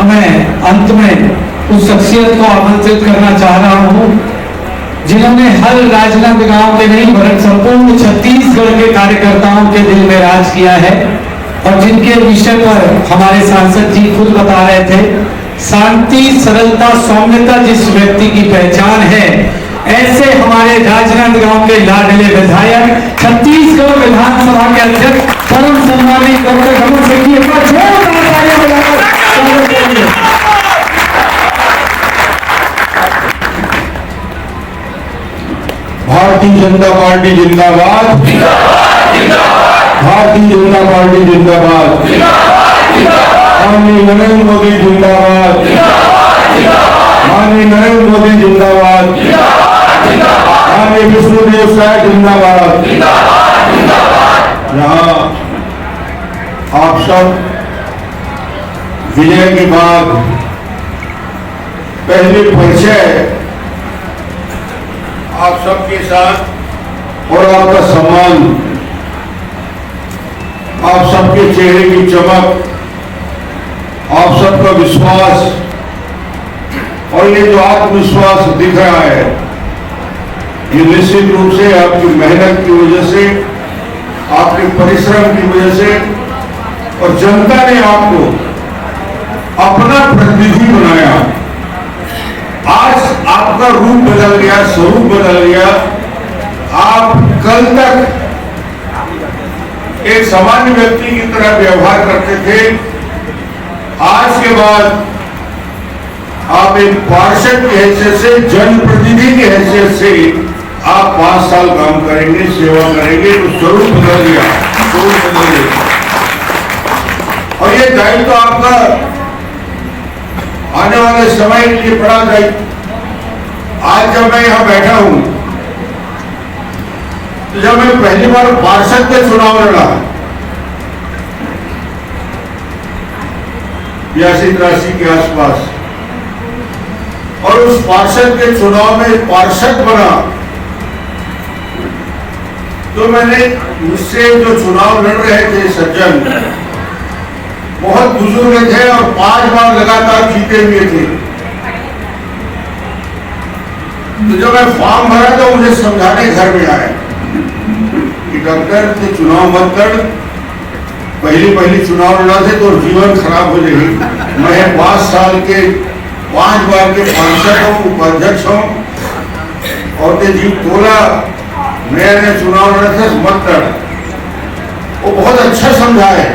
मैं अंत में उस शख्सियत को आमंत्रित करना चाह रहा हूं जिन्होंने हर राजनांदगांव के नहीं वरन संपूर्ण छत्तीसगढ़ के कार्यकर्ताओं के दिल में राज किया है और जिनके विषय पर हमारे सांसद जी खुद बता रहे थे, शांति, सरलता, सौम्यता जिस व्यक्ति की पहचान है, ऐसे हमारे राजनांदगांव के लाडले विधायक, छत्तीसगढ़ विधानसभा के अध्यक्ष, परम सम्मानित डॉक्टर रमन सिंह जी भारतीय जनता पार्टी जिंदाबाद, भारतीय जनता पार्टी जिंदाबाद, माननीय नरेंद्र मोदी जिंदाबाद, माननीय नरेंद्र मोदी जिंदाबाद, माननीय विष्णुदेव साय जिंदाबाद। यहाँ आप सब विजय के बाद पहले परिचय आप सबके साथ और आपका सम्मान, आप सबके चेहरे की चमक, आप सबका विश्वास और ये जो आत्मविश्वास दिख रहा है, ये निश्चित रूप से आपकी मेहनत की वजह से, आपके परिश्रम की वजह से और जनता ने आपको अपना प्रतिनिधि बनाया। आज आपका रूप बदल गया, स्वरूप बदल गया। आप कल तक एक सामान्य व्यक्ति की तरह व्यवहार करते थे, आज के बाद आप एक पार्षद की हैसियत से, जनप्रतिनिधि की हैसियत से आप 5 साल काम करेंगे, सेवा करेंगे, तो स्वरूप बदल गया, स्वरूप बदल गया। और ये दायित्व तो आपका आने वाले समय के लिए बड़ा दायित्व। आज जब मैं यहां बैठा हूं, तो जब मैं पहली बार पार्षद के चुनाव लड़ा 82-83 के आसपास, और उस पार्षद के चुनाव में पार्षद बना, तो मैंने मुझसे जो चुनाव लड़ रहे थे सज्जन, बहुत बुजुर्ग थे और 5 बार लगातार जीते हुए थे। तो जब मैं फॉर्म भरा तो मुझे समझाने घर में आए कि डॉक्टर तो चुनाव मत कर, पहली चुनाव लड़ा थे तो जीवन खराब हो जाएगी। मैं 5 साल के 5 बार के पार्षद हूँ, उपाध्यक्ष हूँ, और ते जीव तोला नया चुनाव लड़ा था, मत कर। वो बहुत अच्छा समझाए,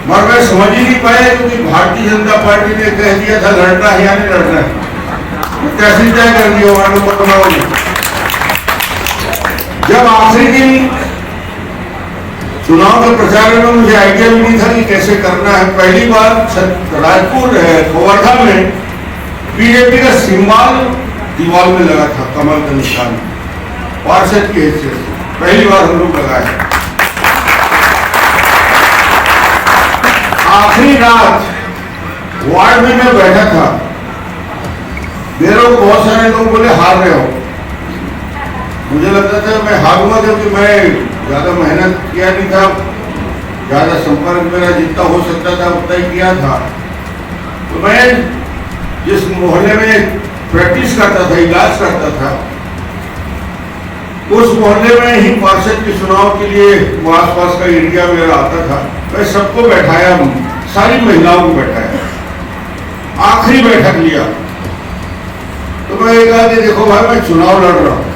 मगर मैं समझ ही नहीं पाया, क्योंकि भारतीय जनता पार्टी ने कह दिया था लड़ना है या नहीं लड़ना है, कैसे तय कर दिया वालों। जब आखिरी दिन चुनाव के प्रचार में मुझे आइडिया भी नहीं था कि कैसे करना है। पहली बार राजपुर गोवर्धा में बीजेपी का सिंबल दीवार में लगा था, कमल का निशान, पार्षद के हैसियत से पहली बार हम लोग लगाए। आखिरी रात वार्ड में मैं बैठा था, मेरे को बहुत सारे लोग बोले हार रहे हो। मुझे लगता था मैं हारूंगा, क्योंकि मैं ज्यादा मेहनत किया नहीं था, ज्यादा संपर्क मेरा जितना हो सकता था उतना ही किया था। तो मैं जिस मोहल्ले में प्रैक्टिस करता था, इलाज करता था, उस मोहल्ले में ही पार्षद के चुनाव के लिए वो आसपास का एरिया मेरा आता था। मैं सबको बैठाया, सारी महिलाओं को बैठाया, आखिरी बैठक लिया। तो मैं कहा कि देखो भाई, मैं चुनाव लड़ रहा हूं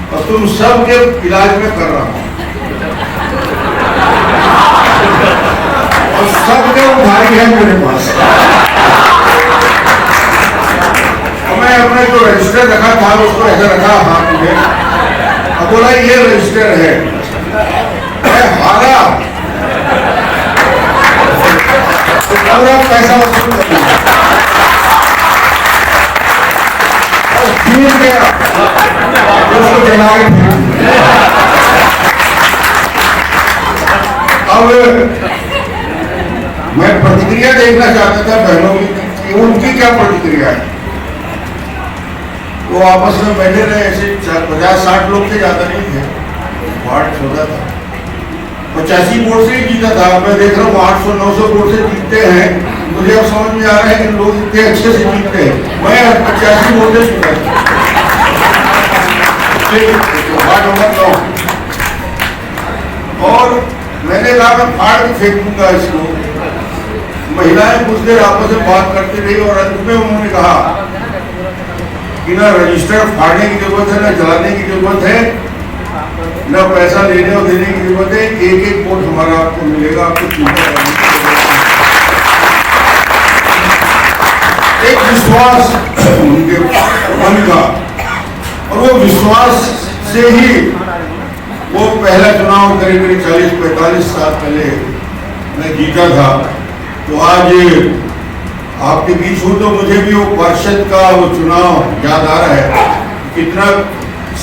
और तुम सब के इलाज में कर रहा हूं, और सबके उधारी है मेरे पास। और मैं अपने जो रजिस्टर रखा था उसको ऐसा रखा हाथ में, अब बोला ये रजिस्टर है, मैं हारा तो पूरा पैसा वसूल करना, और जीत गया उसको जलाए। अब मैं प्रतिक्रिया देखना चाहता था बहनों की, उनकी क्या प्रतिक्रिया है। वो आपस में बैठे रहे, ऐसे 50-60 लोग थे, ज्यादा नहीं थे, वार्ड छोटा था। 85 वोट से ही जीता था। मैं देख रहा हूँ 800-900 वोट से जीतते हैं। मुझे अब समझ में आ रहा है कि लोग इतने अच्छे से जीतते हैं। मैं 85 वोट से जीता। वार्ड नंबर 9 और मैंने कहा मैं फाड़ के फेंक दूंगा इसको। महिलाएं कुछ देर आपस में बात करती रही और अंत में उन्होंने कहा कि ना रजिस्टर फाड़ने की जरूरत है, ना जलाने की जरूरत है, ना पैसा लेने और देने की जरूरत है। एक वोट हमारा आपको मिलेगा। आपको चिंता करने की एक विश्वास उनके मन का, और वो विश्वास से ही वो पहला चुनाव करीब 40-45 साल पहले मैं जीता था। तो आज आपके बीच हूँ तो मुझे भी वो पार्षद का वो चुनाव याद आ रहा है। कितना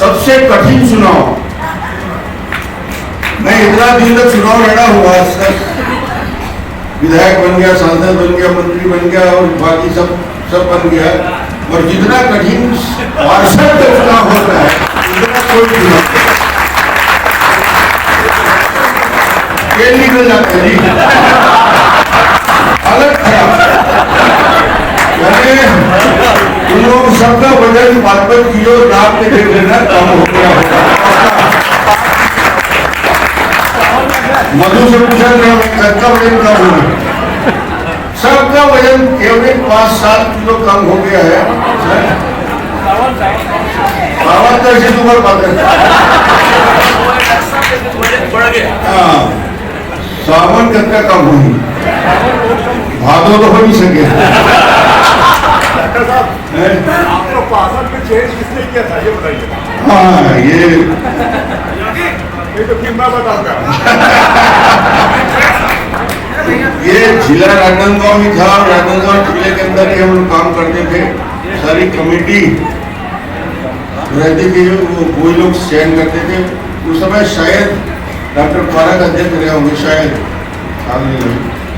सबसे कठिन चुनाव। मैं इतना दिन तक चुनाव लड़ा हुआ, आज तक विधायक बन गया, सांसद बन गया, मंत्री बन गया और बाकी सब बन गया, और जितना कठिन पार्षद का चुनाव होता है उतना कोई चुनाव ये निकल जाता है जी। हालत खराब। उन लोग सबका वजन 5-5 किलो नाप के देख लेना कम हो गया होगा। मधु से पूछा सबका वजन कम हो गया। सबका वजन केवल 5-7 किलो कम हो गया है। बाबा तो ऐसी उम्र बात है। हाँ, सावन कितना कम हुई, भादो तो हो नहीं सके। आपको पासवर्ड में चेंज किसने किया था ये बताइए। हाँ, ये तो फिर मैं बताऊंगा। ये जिला राजनांदगांव ही था। राजनांदगांव जिले के अंदर ही हम लोग काम करते थे। सारी कमेटी रहती थी, वो लोग चयन करते थे। उस समय शायद डॉक्टर पारक अध्यक्ष रहे होंगे, शायद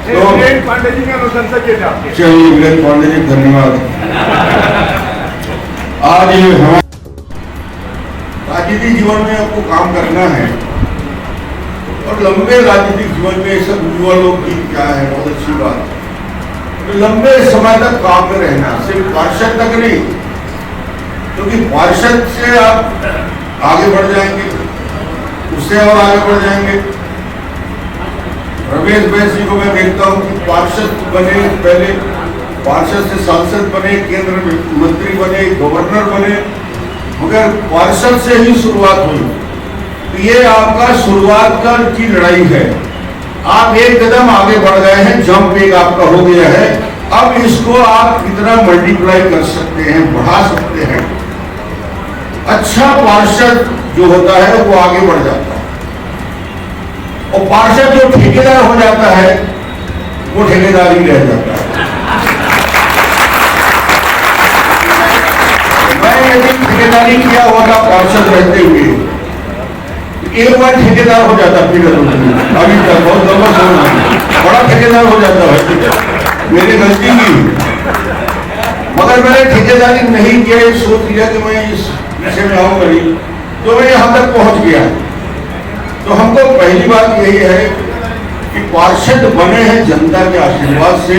तो पांडे जी ने अनुशंसा किए थे आपके। चलिए वीरेंद्र पांडे जी, धन्यवाद। आज हमारे राजनीतिक जीवन में आपको काम करना है, और लंबे राजनीतिक जीवन में सब युवा लोग की क्या है, बहुत अच्छी बात। तो लंबे समय तक काम में रहना, सिर्फ पार्षद तक नहीं, क्योंकि पार्षद से आप आगे बढ़ जाएंगे, उससे और आगे बढ़ जाएंगे। रमेश बैस जी को मैं देखता हूँ कि पार्षद बने, पहले पार्षद से सांसद बने, केंद्र में मंत्री बने, गवर्नर बने, मगर पार्षद से ही शुरुआत हुई। तो ये आपका शुरुआत की लड़ाई है। आप एक कदम आगे बढ़ गए हैं, जंप एक आपका हो गया है। अब इसको आप कितना मल्टीप्लाई कर सकते हैं, बढ़ा सकते हैं। अच्छा पार्षद जो होता है वो आगे बढ़ जाता है, और पार्षद जो ठेकेदार हो जाता है वो ठेकेदार ही रह जाता है। मैं यदि ठेकेदारी किया होगा पार्षद रहते हुए, एक बार ठेकेदार हो जाता, फिर अभी तक बहुत लंबा समय बड़ा ठेकेदार हो जाता है। मेरी गलती की, मगर मैंने ठेकेदारी नहीं किया, ये सोच लिया कि मैं इस विषय में आऊंगा नहीं, तो मैं यहां तक पहुंच गया। तो हमको पहली बात यही है कि पार्षद बने हैं जनता के आशीर्वाद से,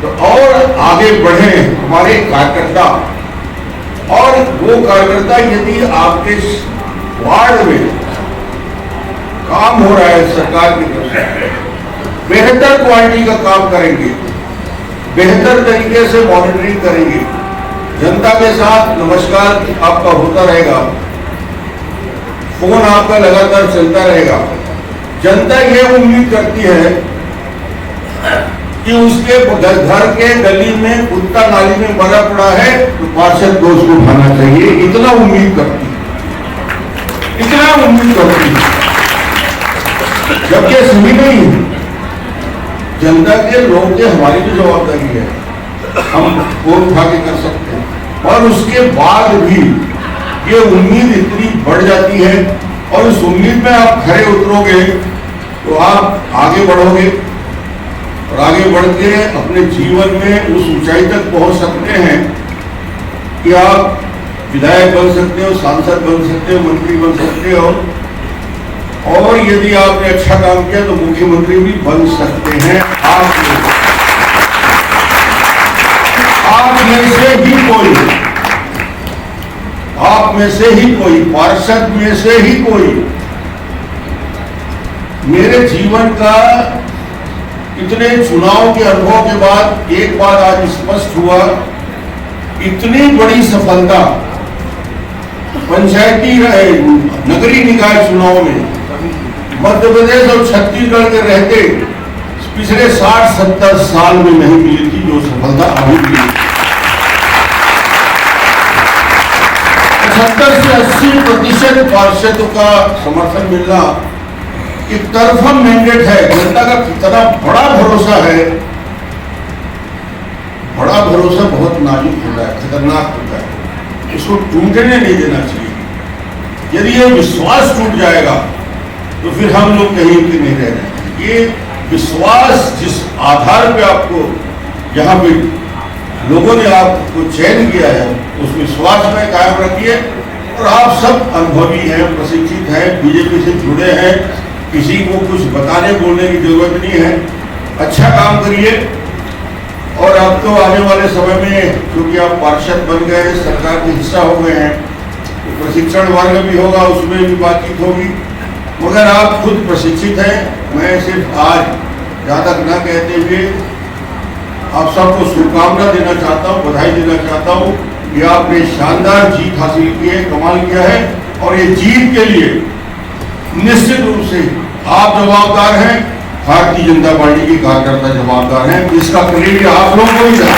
तो और आगे बढ़े हमारे कार्यकर्ता। और वो कार्यकर्ता यदि आपके वार्ड में काम हो रहा है सरकार की तरफ से, बेहतर क्वालिटी का काम करेंगे, बेहतर तरीके से मॉनिटरिंग करेंगे, जनता के साथ नमस्कार आपका होता रहेगा, फोन आपका लगातार चलता रहेगा। जनता यह उम्मीद करती है कि उसके घर के गली में कुत्ता नाली में मरा पड़ा है तो पार्षद को उसको उठाना चाहिए, इतना उम्मीद करती है, इतना उम्मीद करती है। जबकि सही नहीं, जनता के लोग के हमारी भी जवाबदारी है, हम वोट उठा के कर सकते हैं। और उसके बाद भी ये उम्मीद इतनी बढ़ जाती है, और उस उम्मीद में आप खरे उतरोगे तो आप आगे बढ़ोगे, और आगे बढ़ के अपने जीवन में उस ऊंचाई तक पहुंच सकते हैं कि आप विधायक बन सकते हो, सांसद बन सकते हो, मंत्री बन सकते हो, और यदि आपने अच्छा काम किया तो मुख्यमंत्री भी बन सकते हैं। आप में से ही कोई पार्षद में से ही कोई। मेरे जीवन का इतने चुनाव के अनुभव के बाद एक बात आज स्पष्ट हुआ, इतनी बड़ी सफलता पंचायती नगरीय निकाय चुनाव में मध्य प्रदेश और छत्तीसगढ़ के रहते पिछले 60-70 साल में नहीं मिली थी जो सफलता अभी मिली। 70 से 80% पार्षदों का समर्थन मिलना एक तरफा मैंडेट है। जनता का कितना बड़ा भरोसा है। बड़ा भरोसा बहुत नाजुक होता है, खतरनाक होता है, इसको टूटने नहीं देना चाहिए। यदि ये विश्वास टूट जाएगा तो फिर हम लोग कहीं के नहीं रह जाएंगे। ये विश्वास जिस आधार पे आपको यहाँ पे लोगों ने आपको चयन किया है, उस विश्वास में कायम रखिए। और आप सब अनुभवी हैं, प्रशिक्षित हैं, बीजेपी से जुड़े हैं, किसी को कुछ बताने बोलने की जरूरत नहीं है। अच्छा काम करिए। और अब तो आने वाले समय में क्योंकि आप पार्षद बन गए, सरकार के हिस्सा हो गए हैं, तो प्रशिक्षण वर्ग भी होगा, उसमें भी बातचीत होगी। मगर आप खुद प्रशिक्षित हैं। मैं सिर्फ आज ज़्यादा न कहते हुए आप सबको शुभकामना देना चाहता हूँ, बधाई देना चाहता हूँ कि आपने शानदार जीत हासिल की है, कमाल किया है। और ये जीत के लिए निश्चित रूप से आप जवाबदार हैं, भारतीय जनता पार्टी के कार्यकर्ता जवाबदार हैं। इसका क्रेडिट आप लोगों को ही है।